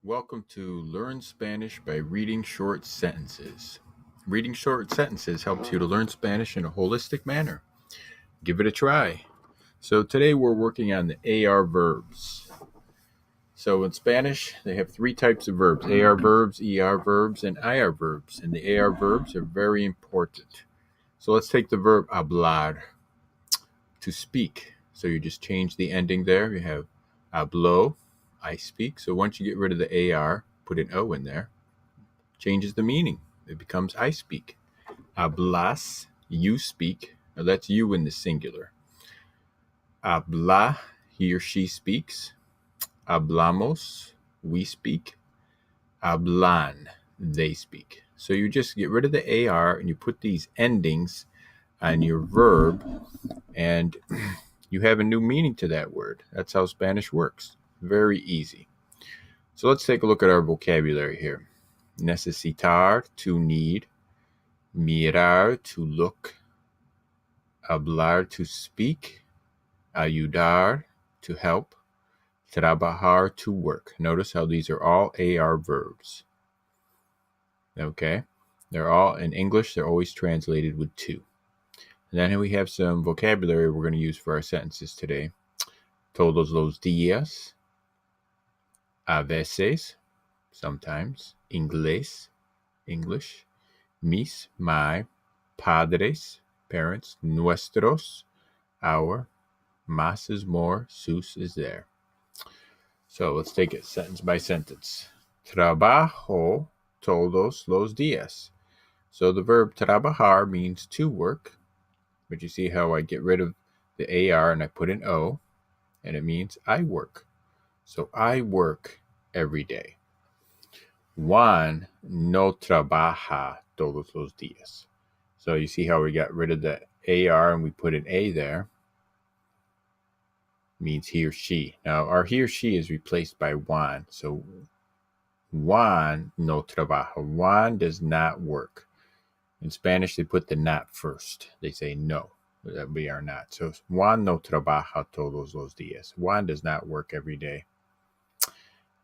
Welcome to Learn Spanish by Reading Short Sentences. Reading short sentences helps you to learn Spanish in a holistic manner. Give it a try. So today we're working on the AR verbs. So in Spanish, they have three types of verbs: AR verbs, ER verbs, and IR verbs. And the AR verbs are very important. So let's take the verb hablar, to speak. So you just change the ending there. You have hablo, I speak. So once you get rid of the AR, put an O in there, changes the meaning. It becomes I speak. Hablas, you speak. Now that's you in the singular. Habla, he or she speaks. Hablamos, we speak. Hablan, they speak. So you just get rid of the AR and you put these endings on your verb, and you have a new meaning to that word. That's how Spanish works. Very easy. So let's take a look at our vocabulary here. Necesitar, to need. Mirar, to look. Hablar, to speak. Ayudar, to help. Trabajar, to work. Notice how these are all AR verbs. Okay? They're all, in English, they're always translated with to. And then we have some vocabulary we're going to use for our sentences today. Todos los días. A veces, sometimes. Inglés, English. Mis, my. Padres, parents. Nuestros, our. Más is more. Sus is there. So let's take it sentence by sentence. Trabajo todos los días. So the verb trabajar means to work. But you see how I get rid of the AR and I put an O. And it means I work. So I work every day. Juan no trabaja todos los días. So you see how we got rid of the AR and we put an A there. Means he or she. Now our he or she is replaced by Juan. So Juan no trabaja. Juan does not work. In Spanish, they put the not first. They say no, that we are not. So Juan no trabaja todos los días. Juan does not work every day.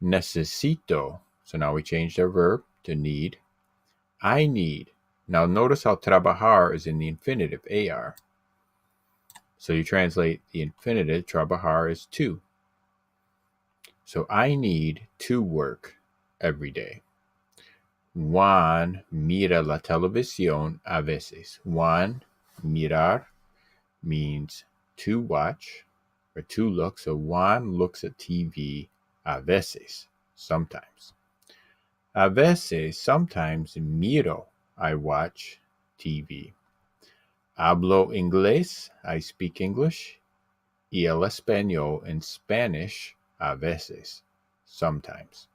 Necesito. So now we changed our verb to need. I need. Now notice how trabajar is in the infinitive, AR. So you translate the infinitive, trabajar is to. So I need to work every day. Juan mira la televisión a veces. Juan, mirar, means to watch or to look. So Juan looks at TV a veces, sometimes. A veces, sometimes, miro, I watch TV. Hablo inglés, I speak English. Y el español, in Spanish, a veces, sometimes.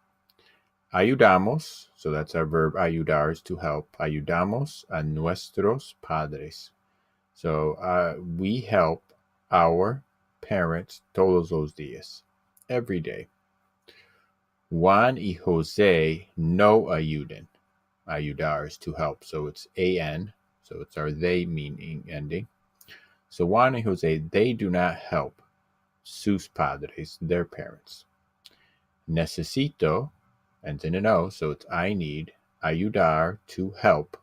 Ayudamos, so that's our verb ayudar, is to help. Ayudamos a nuestros padres. So we help our parents todos los días, every day. Juan y Jose no ayudan. Ayudar is to help, so it's an, so it's our they meaning ending. So Juan y Jose, they do not help sus padres, their parents. Necesito ends in an O, so it's I need. Ayudar, to help.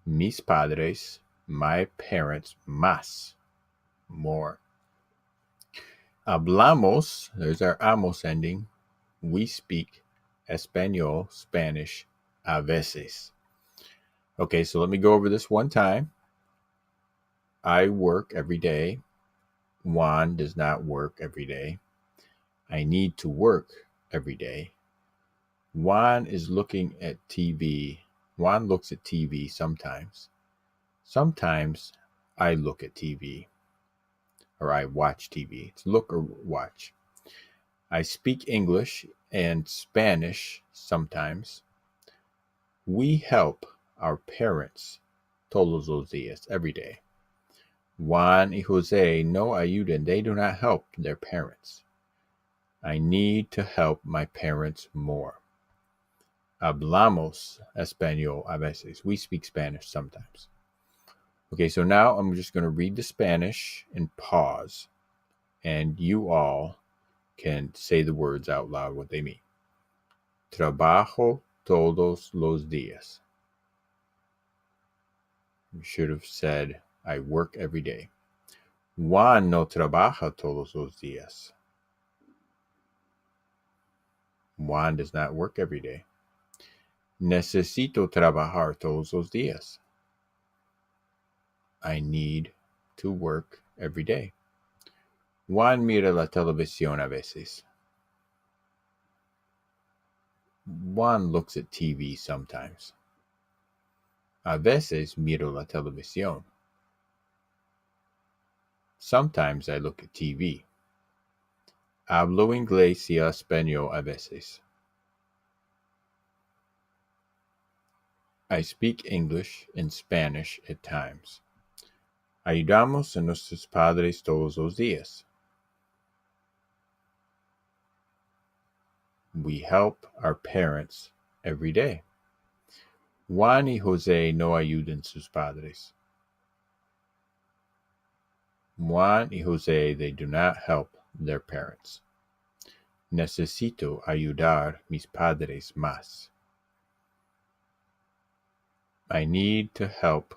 Mis padres, my parents. Más, more. Hablamos, there's our amos ending. We speak español, Spanish, a veces. Okay, so let me go over this one time. I work every day. Juan does not work every day. I need to work every day. Juan is looking at TV. Juan looks at TV sometimes. Sometimes I look at TV. Or I watch TV. It's look or watch. I speak English and Spanish sometimes. We help our parents todos los días, every day. Juan y Jose no ayudan. They do not help their parents. I need to help my parents more. Hablamos español a veces. We speak Spanish sometimes. Okay, so now I'm just going to read the Spanish and pause. And you all can say the words out loud, what they mean. Trabajo todos los días. You should have said, I work every day. Juan no trabaja todos los días. Juan does not work every day. Necesito trabajar todos los días. I need to work every day. Juan mira la televisión a veces. Juan looks at TV sometimes. A veces miro la televisión. Sometimes I look at TV. Hablo inglés y español a veces. I speak English and Spanish at times. Ayudamos a nuestros padres todos los días. We help our parents every day. Juan y José no ayudan sus padres. Juan y José, they do not help their parents. Necesito ayudar mis padres más. I need to help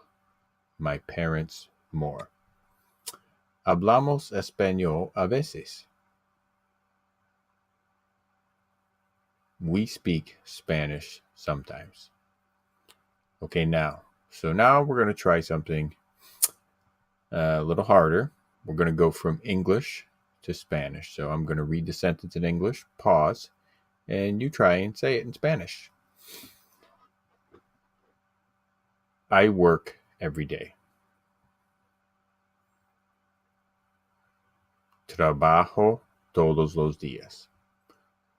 my parents more. Hablamos español a veces. We speak Spanish sometimes. Okay, now we're going to try something a little harder. We're going to go from English to Spanish. So I'm going to read the sentence in English, pause, and you try and say it in Spanish. I work every day. Trabajo todos los días.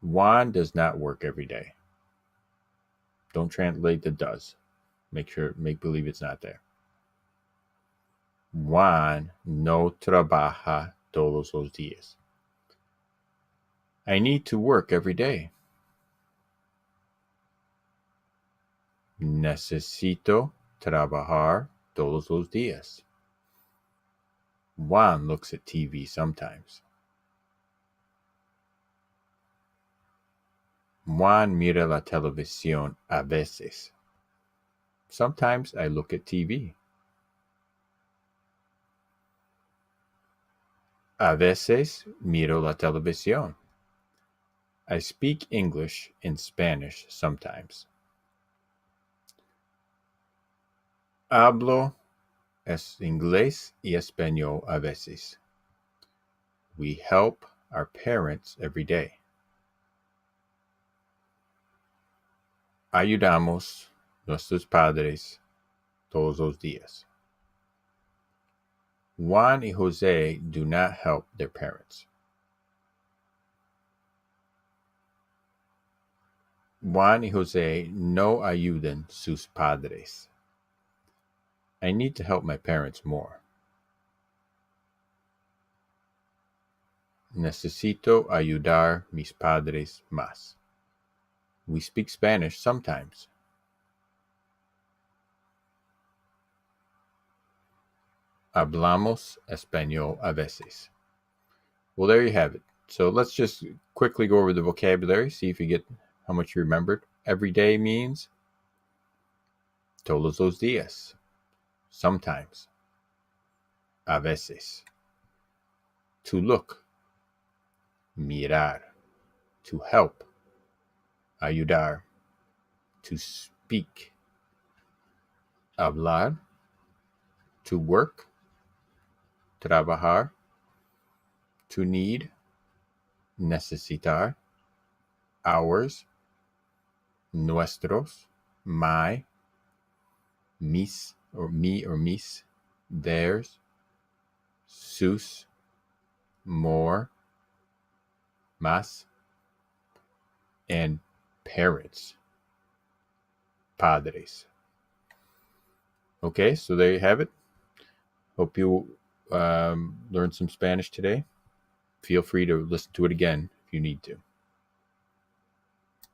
Juan does not work every day. Don't translate the does. Make believe it's not there. Juan no trabaja todos los días. I need to work every day. Necesito trabajar todos los días. Juan looks at TV sometimes. Juan mira la televisión a veces. Sometimes I look at TV. A veces miro la televisión. I speak English and Spanish sometimes. Hablo inglés y español a veces. We help our parents every day. Ayudamos nuestros padres todos los días. Juan y José do not help their parents. Juan y José no ayudan sus padres. I need to help my parents more. Necesito ayudar mis padres más. We speak Spanish sometimes. Hablamos español a veces. Well, there you have it. So let's just quickly go over the vocabulary, see if you get how much you remembered. Every day means todos los días. Sometimes. A veces. To look. Mirar. To help. Ayudar. To speak. Hablar. To work. Trabajar. To need. Necesitar. Ours. Nuestros. My. Mis or me or mis. Theirs. Sus. More. Más. And parents. Padres. Okay, so there you have it. Hope you learned some Spanish today. Feel free to listen to it again if you need to.